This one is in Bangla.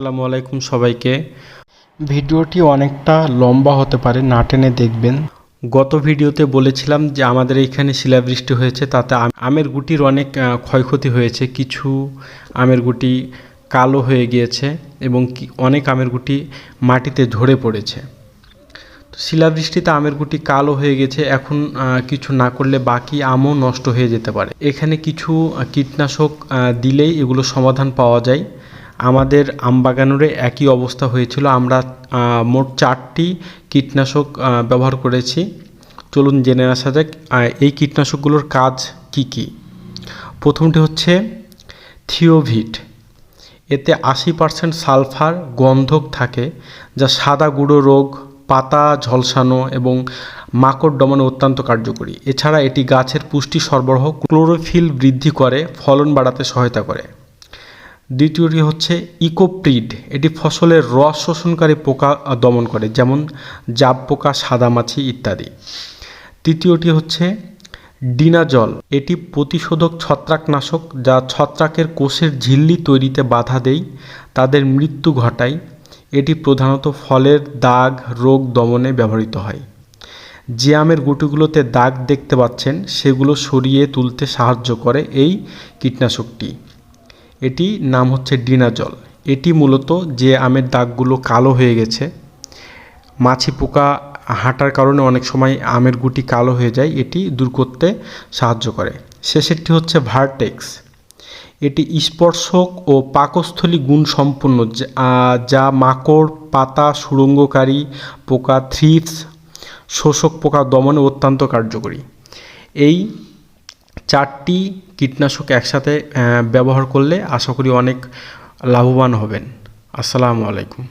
আসসালামু আলাইকুম সবাইকে। ভিডিওটি অনেকটা লম্বা হতে পারে, না টেনে দেখবেন। গত ভিডিওতে বলেছিলাম যে আমাদের এইখানে শিলাবৃষ্টি হয়েছে, তাতে আমের গুটির অনেক ক্ষয়ক্ষতি হয়েছে। কিছু আমের গুটি কালো হয়ে গিয়েছে এবং অনেক আমের গুটি মাটিতে ঝরে পড়েছে। তো শিলাবৃষ্টিতে আমের গুটি কালো হয়ে গেছে, এখন কিছু না করলে বাকি আমও নষ্ট হয়ে যেতে পারে। এখানে কিছু কীটনাশক দিলেই এগুলো সমাধান পাওয়া যায়। আমাদের আমবাগানেরও একই অবস্থা হয়েছিল। আমরা মোট 4টি কীটনাশক ব্যবহার করেছি। চলুন জেনে আসা যাক এই কীটনাশকগুলোর কাজ কি কি। প্রথমটি হচ্ছে থিওভিট। এতে 80% সালফার গন্ধক থাকে, যা সাদা গুঁড়ো রোগ, পাতা ঝলসানো এবং মাকড় দমনে অত্যন্ত কার্যকরী। এছাড়া এটি গাছের পুষ্টি সরবরাহ, ক্লোরোফিল বৃদ্ধি করে, ফলন বাড়াতে সহায়তা করে। দ্বিতীয়টি হচ্ছে ইকোপ্রিড। এটি ফসলের রস শোষণকারী পোকা দমন করে, যেমন জাব পোকা, সাদামাছি ইত্যাদি। তৃতীয়টি হচ্ছে ডিনাজল। এটি প্রতিশোধক ছত্রাকনাশক, যা ছত্রাকের কোষের ঝিল্লি তৈরিতে বাধা দেয়, তাদের মৃত্যু ঘটায়। এটি প্রধানত ফলের দাগ রোগ দমনে ব্যবহৃত হয়। যে আমের গুটিগুলোতে দাগ দেখতে পাচ্ছেন সেগুলো সরিয়ে তুলতে সাহায্য করে এই কীটনাশকটি। এটি নাম হচ্ছে ডিনাজল। এটি মূলত যে আমের দাগগুলো কালো হয়ে গেছে, মাছি পোকা হাঁটার কারণে অনেক সময় আমের গুটি কালো হয়ে যায়, এটি দূর করতে সাহায্য করে। শেষেরটি হচ্ছে ভার্টেক্স। এটি স্পর্শক ও পাকস্থলী গুণ সম্পন্ন, যা মাকড়, পাতা সুড়ঙ্গকারী পোকা, থ্রিপস, শোষক পোকা দমনে অত্যন্ত কার্যকরী। এই 4টি কীটনাশক একসাথে ব্যবহার করলে আশা করি অনেক লাভবান হবেন। আসসালামু আলাইকুম।